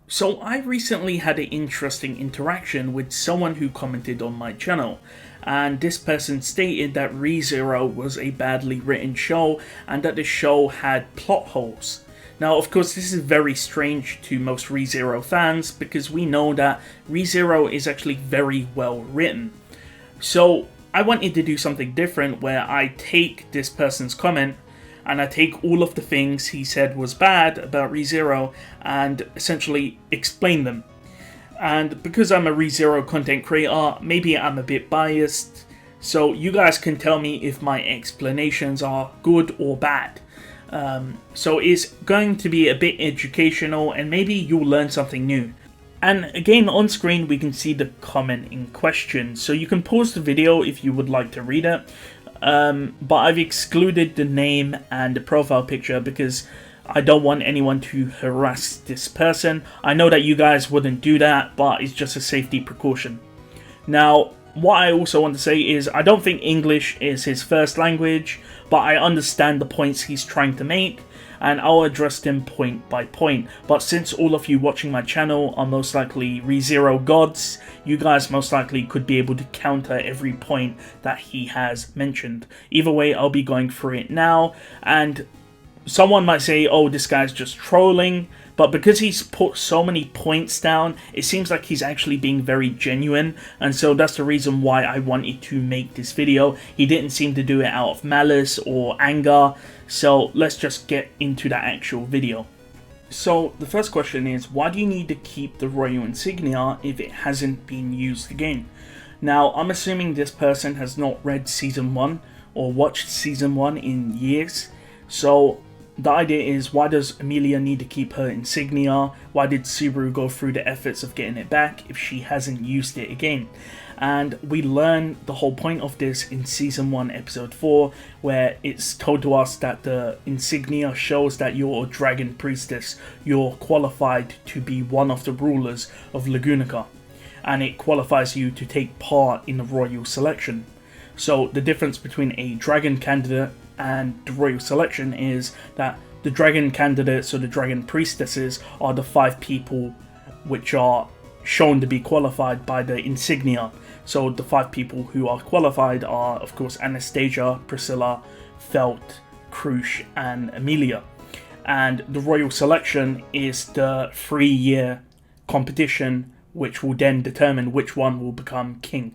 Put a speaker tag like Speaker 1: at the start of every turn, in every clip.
Speaker 1: So I recently had an interesting interaction with someone who commented on my channel, and this person stated that ReZero was a badly written show and that the show had plot holes. Now, of course, this is very strange to most ReZero fans because we know that ReZero is actually very well written. So I wanted to do something different where I take this person's comment and I take all of the things he said was bad about ReZero and essentially explain them. And because I'm a ReZero content creator, maybe I'm a bit biased, so you guys can tell me if my explanations are good or bad. So it's going to be a bit educational and maybe you'll learn something new. And again, on screen we can see the comment in question, so you can pause the video if you would like to read it. But I've excluded the name and the profile picture because I don't want anyone to harass this person. I know that you guys wouldn't do that, but it's just a safety precaution. Now, what I also want to say is I don't think English is his first language, but I understand the points he's trying to make, and I'll address them point by point. But since all of you watching my channel are most likely ReZero gods, you guys most likely could be able to counter every point that he has mentioned. Either way, I'll be going through it now, and someone might say, oh, this guy's just trolling, but because he's put so many points down, it seems like he's actually being very genuine, and so that's the reason why I wanted to make this video. He didn't seem to do it out of malice or anger, so let's just get into the actual video. So the first question is, why do you need to keep the royal insignia if it hasn't been used again? Now, I'm assuming this person has not read Season 1 or watched Season 1 in years, so the idea is, why does Emilia need to keep her insignia? Why did Subaru go through the efforts of getting it back if she hasn't used it again? And we learn the whole point of this in Season 1 Episode 4, where it's told to us that the insignia shows that you're a dragon priestess. You're qualified to be one of the rulers of Lagunica, and it qualifies you to take part in the royal selection. So the difference between a dragon candidate and the royal selection is that the dragon candidates or the dragon priestesses are the 5 people which are shown to be qualified by the insignia. So the 5 people who are qualified are, of course, Anastasia, Priscilla, Felt, Krush, and Emilia. And the royal selection is the 3-year competition which will then determine which one will become king.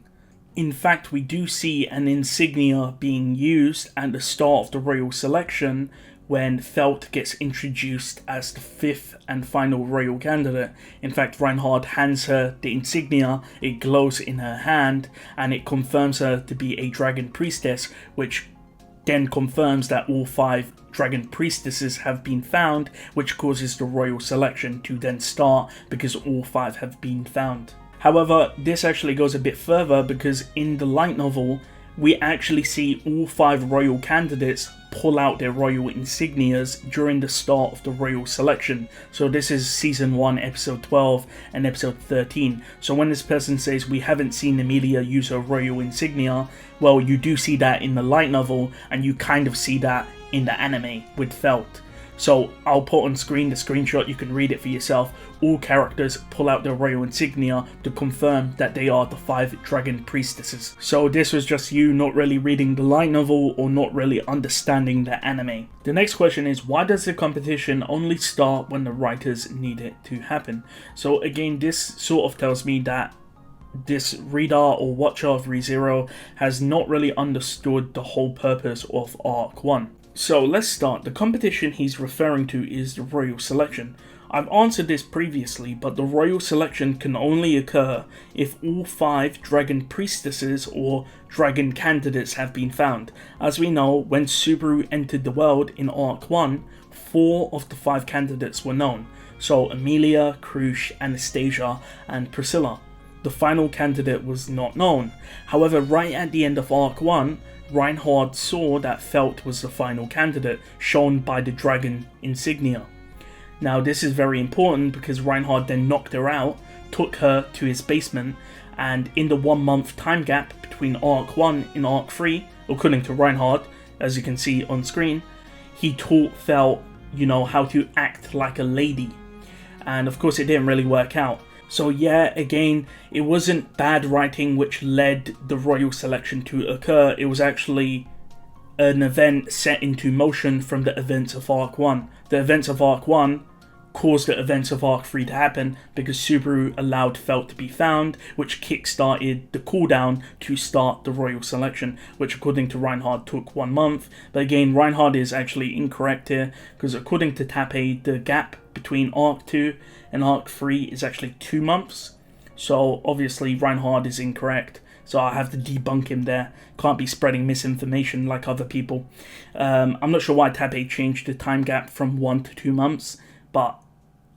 Speaker 1: In fact, we do see an insignia being used at the start of the royal selection when Felt gets introduced as the 5th and final royal candidate. In fact, Reinhard hands her the insignia, it glows in her hand, and it confirms her to be a dragon priestess, which then confirms that all 5 dragon priestesses have been found, which causes the royal selection to then start because all 5 have been found. However, this actually goes a bit further because in the light novel, we actually see all 5 royal candidates pull out their royal insignias during the start of the royal selection. So this is Season 1, Episode 12 and Episode 13. So when this person says we haven't seen Emilia use her royal insignia, well, you do see that in the light novel, and you kind of see that in the anime with Felt. So I'll put on screen the screenshot, you can read it for yourself. All characters pull out their royal insignia to confirm that they are the 5 dragon priestesses. So this was just you not really reading the light novel or not really understanding the anime. The next question is, why does the competition only start when the writers need it to happen? So again, this sort of tells me that this reader or watcher of ReZero has not really understood the whole purpose of Arc 1. So let's start. The competition he's referring to is the royal selection. I've answered this previously, but the royal selection can only occur if all 5 dragon priestesses or dragon candidates have been found. As we know, when Subaru entered the world in Arc 1, 4 of the 5 candidates were known. So Emilia, Krush, Anastasia, and Priscilla. The final candidate was not known. However, right at the end of Arc 1, Reinhard saw that Felt was the final candidate, shown by the dragon insignia. Now this is very important because Reinhard then knocked her out, took her to his basement, and in the 1 month time gap between Arc 1 and Arc 3, according to Reinhard, as you can see on screen, he taught Felt, how to act like a lady. and of course it didn't really work out. So yeah, again, it wasn't bad writing which led the royal selection to occur. It was actually an event set into motion from the events of Arc 1. The events of Arc 1 caused the events of Arc 3 to happen because Subaru allowed Felt to be found, which kick-started the cooldown to start the royal selection, which according to Reinhard took 1 month. But again, Reinhard is actually incorrect here, because according to Tappy, the gap between Arc 2 and Arc 3 is actually 2 months. So obviously Reinhard is incorrect. So I have to debunk him there. Can't be spreading misinformation like other people. I'm not sure why Tappy changed the time gap from 1 to 2 months, but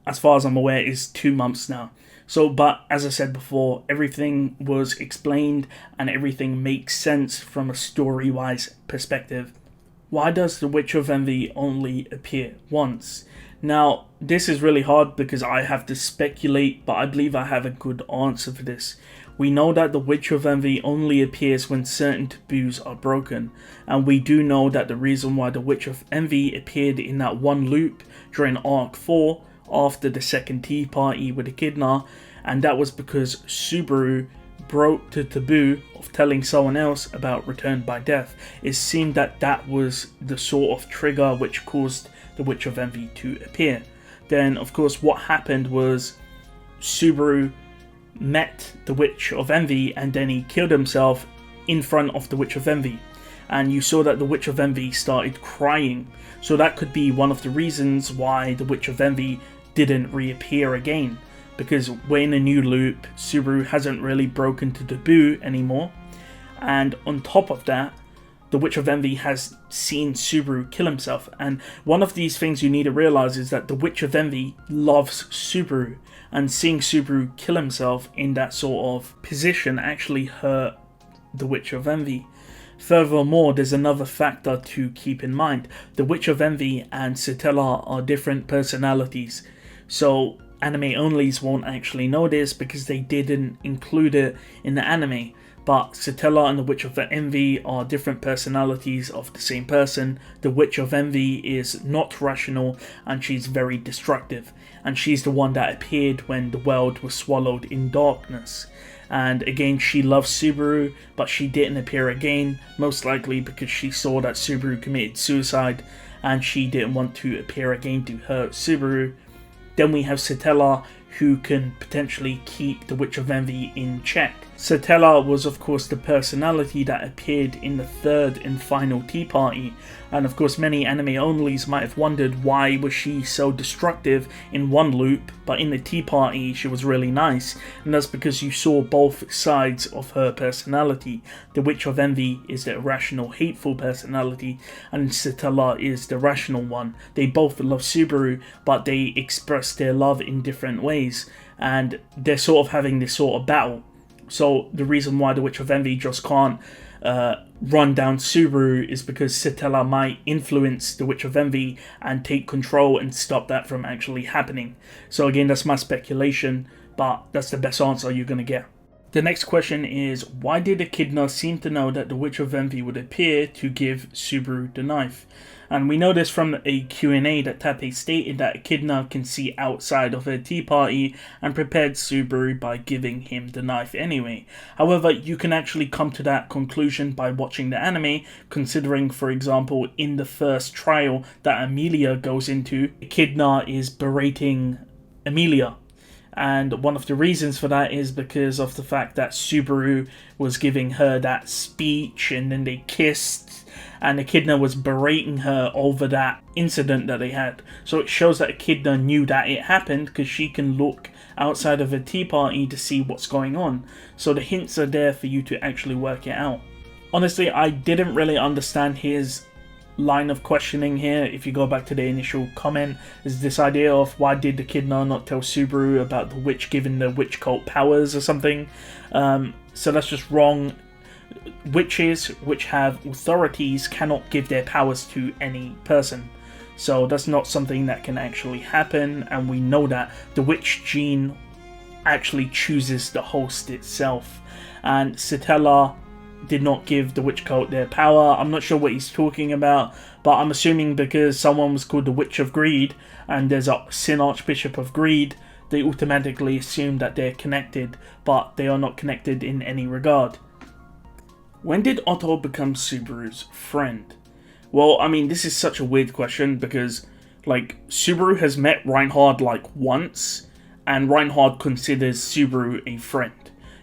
Speaker 1: as far as I'm aware, it's 2 months now. So, but as I said before, everything was explained and everything makes sense from a story-wise perspective. Why does the Witch of Envy only appear once? Now, this is really hard because I have to speculate, but I believe I have a good answer for this. We know that the Witch of Envy only appears when certain taboos are broken, and we do know that the reason why the Witch of Envy appeared in that one loop during Arc 4 after the second tea party with Echidna, and that was because Subaru broke the taboo of telling someone else about Return by Death. It seemed that that was the sort of trigger which caused the Witch of Envy to appear. Then, of course, what happened was Subaru met the Witch of Envy and then he killed himself in front of the Witch of Envy. And you saw that the Witch of Envy started crying. So that could be one of the reasons why the Witch of Envy didn't reappear again. Because we're in a new loop, Subaru hasn't really broken the taboo anymore. And on top of that, the Witch of Envy has seen Subaru kill himself. And one of these things you need to realize is that the Witch of Envy loves Subaru. And seeing Subaru kill himself in that sort of position actually hurt the Witch of Envy. Furthermore, there's another factor to keep in mind. The Witch of Envy and Satella are different personalities. So anime onlys won't actually know this because they didn't include it in the anime. But Satella and the Witch of Envy are different personalities of the same person. The Witch of Envy is not rational and she's very destructive. And she's the one that appeared when the world was swallowed in darkness. And again, she loves Subaru, but she didn't appear again, most likely because she saw that Subaru committed suicide and she didn't want to appear again to hurt Subaru. Then we have Satella, who can potentially keep the Witch of Envy in check. Satella was of course the personality that appeared in the third and final tea party, and of course many anime onlys might have wondered why was she so destructive in one loop, but in the tea party she was really nice, and that's because you saw both sides of her personality. The Witch of Envy is the irrational, hateful personality, and Satella is the rational one. They both love Subaru, but they express their love in different ways, and they're sort of having this sort of battle. So the reason why the Witch of Envy just can't run down Subaru is because Satella might influence the Witch of Envy and take control and stop that from actually happening. So again, that's my speculation, but that's the best answer you're going to get. The next question is, why did Echidna seem to know that the Witch of Envy would appear to give Subaru the knife? And we know this from a Q&A that Tappy stated that Echidna can see outside of her tea party and prepared Subaru by giving him the knife anyway. However, you can actually come to that conclusion by watching the anime, considering, for example, in the first trial that Amelia goes into, Echidna is berating Amelia. And one of the reasons for that is because of the fact that Subaru was giving her that speech and then they kissed, and Echidna was berating her over that incident that they had. So it shows that Echidna knew that it happened because she can look outside of a tea party to see what's going on. So the hints are there for you to actually work it out. Honestly, I didn't really understand his line of questioning here. If you go back to the initial comment, is this idea of why did Echidna not tell Subaru about the witch giving the witch cult powers or something. So that's just wrong. Witches which have authorities cannot give their powers to any person. So that's not something that can actually happen, and we know that the witch gene actually chooses the host itself. And Satella did not give the witch cult their power. I'm not sure what he's talking about, but I'm assuming because someone was called the Witch of Greed and there's a Sin Archbishop of Greed, they automatically assume that they're connected, but they are not connected in any regard. When did Otto become Subaru's friend? Well, I mean, this is such a weird question because, like, Subaru has met Reinhard like once, and Reinhard considers Subaru a friend.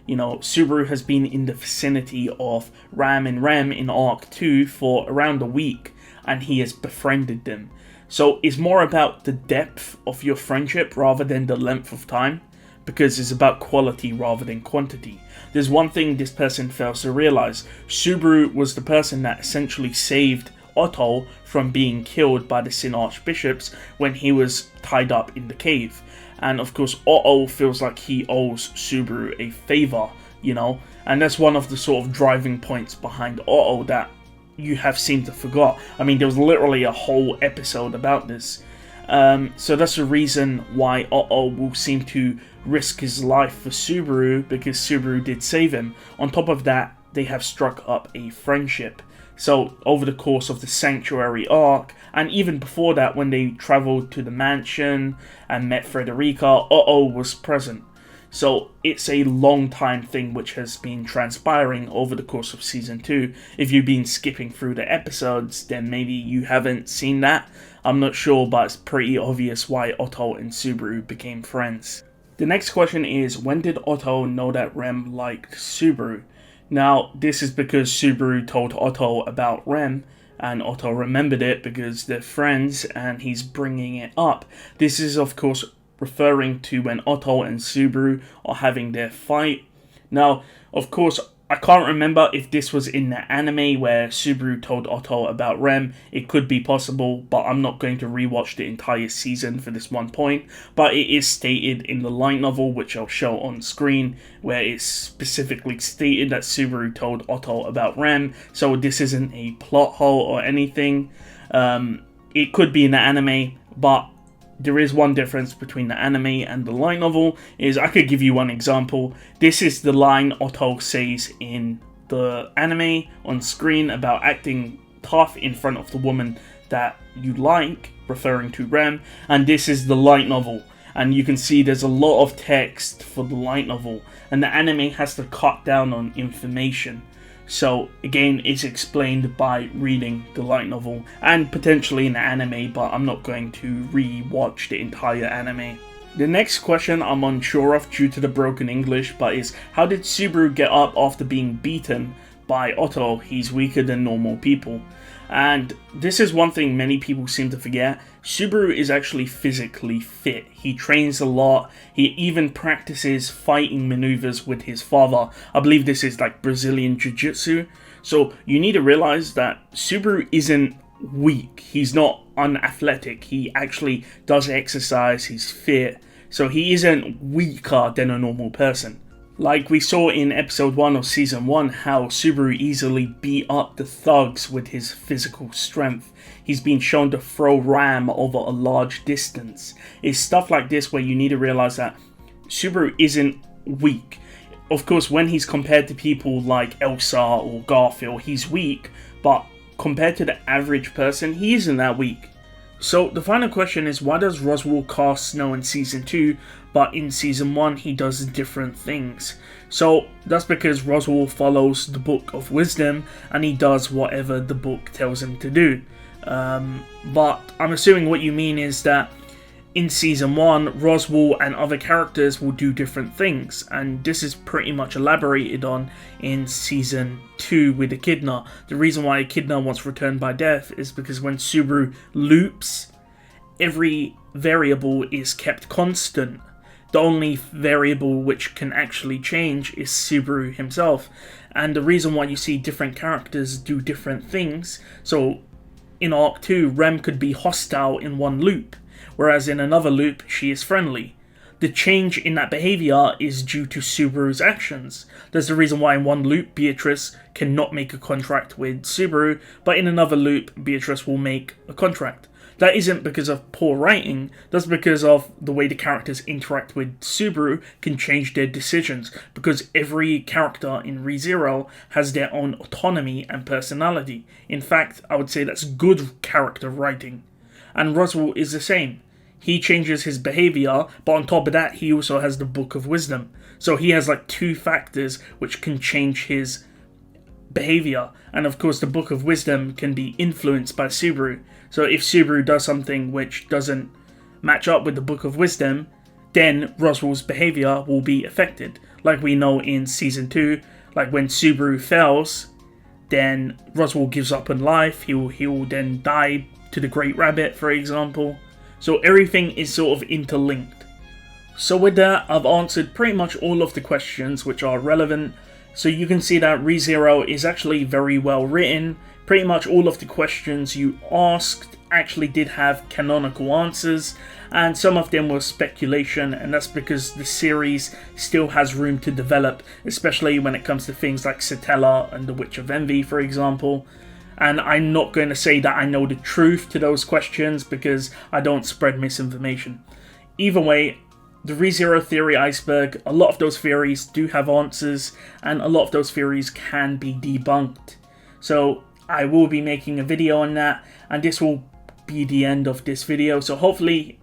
Speaker 1: You know, Subaru has been in the vicinity of Ram and Rem in Arc 2 for around a week, and he has befriended them. So it's more about the depth of your friendship rather than the length of time, because it's about quality rather than quantity. There's one thing this person fails to realize. Subaru was the person that essentially saved Otto from being killed by the Sin Archbishops when he was tied up in the cave. And of course, Otto feels like he owes Subaru a favor, you know? And that's one of the sort of driving points behind Otto that you have seemed to forgot. I mean, there was literally a whole episode about this. So that's the reason why Otto will seem to risk his life for Subaru, because Subaru did save him. On top of that, they have struck up a friendship. So over the course of the Sanctuary arc, and even before that when they travelled to the mansion and met Frederica, Otto was present. So it's a long time thing which has been transpiring over the course of Season 2. If you've been skipping through the episodes, then maybe you haven't seen that. I'm not sure, but it's pretty obvious why Otto and Subaru became friends. The next question is, when did Otto know that Rem liked Subaru? Now, this is because Subaru told Otto about Rem, and Otto remembered it because they're friends, and he's bringing it up. This is, of course, referring to when Otto and Subaru are having their fight. Now, of course, I can't remember if this was in the anime where Subaru told Otto about Rem. It could be possible, but I'm not going to rewatch the entire season for this one point. But it is stated in the light novel, which I'll show on screen, where it's specifically stated that Subaru told Otto about Rem. So this isn't a plot hole or anything. It could be in the anime, but there is one difference between the anime and the light novel. Is I could give you one example. This is the line Otto says in the anime on screen about acting tough in front of the woman that you like, referring to Rem, and this is the light novel. And you can see there's a lot of text for the light novel, and the anime has to cut down on information. So again, it's explained by reading the light novel and potentially in the anime, but I'm not going to re-watch the entire anime. The next question I'm unsure of due to the broken English, but is how did Subaru get up after being beaten by Otto? He's weaker than normal people. And this is one thing many people seem to forget. Subaru is actually physically fit. He trains a lot. He even practices fighting maneuvers with his father. I believe this is like Brazilian Jiu-Jitsu. So you need to realize that Subaru isn't weak. He's not unathletic. He actually does exercise. He's fit. So he isn't weaker than a normal person. Like we saw in episode 1 of season 1, how Subaru easily beat up the thugs with his physical strength. He's been shown to throw Ram over a large distance. It's stuff like this where you need to realize that Subaru isn't weak. Of course, when he's compared to people like Elsa or Garfield, he's weak, but compared to the average person, he isn't that weak. So the final question is, why does Roswall cast Snow in Season 2, but in Season 1 he does different things? So that's because Roswall follows the Book of Wisdom, and he does whatever the book tells him to do. But I'm assuming what you mean is that in Season 1, Roswall and other characters will do different things, and this is pretty much elaborated on in Season 2 with Echidna. The reason why Echidna wants returned by death is because when Subaru loops, every variable is kept constant. The only variable which can actually change is Subaru himself, and the reason why you see different characters do different things, so in Arc 2, Rem could be hostile in one loop, whereas in another loop, she is friendly. The change in that behavior is due to Subaru's actions. There's the reason why in one loop, Beatrice cannot make a contract with Subaru, but in another loop, Beatrice will make a contract. That isn't because of poor writing, that's because of the way the characters interact with Subaru can change their decisions, because every character in ReZero has their own autonomy and personality. In fact, I would say that's good character writing. And Roswall is the same. He changes his behavior, but on top of that, he also has the Book of Wisdom. So he has like two factors which can change his behavior. And of course, the Book of Wisdom can be influenced by Subaru. So if Subaru does something which doesn't match up with the Book of Wisdom, then Roswall's behavior will be affected. Like we know in Season 2, like when Subaru fails, then Roswall gives up on life. He will then die to the Great Rabbit, for example. So everything is sort of interlinked. So with that, I've answered pretty much all of the questions which are relevant. So you can see that ReZero is actually very well written. Pretty much all of the questions you asked actually did have canonical answers, and some of them were speculation, and that's because the series still has room to develop, especially when it comes to things like Satella and the Witch of Envy, for example. And I'm not going to say that I know the truth to those questions because I don't spread misinformation. Either way, the ReZero theory iceberg, a lot of those theories do have answers, and a lot of those theories can be debunked. So I will be making a video on that, and this will be the end of this video. So hopefully,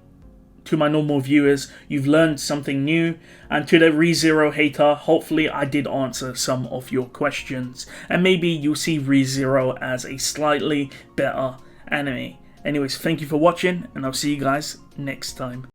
Speaker 1: to my normal viewers, you've learned something new, and to the ReZero hater, hopefully I did answer some of your questions, and maybe you'll see ReZero as a slightly better anime. Anyways, thank you for watching, and I'll see you guys next time.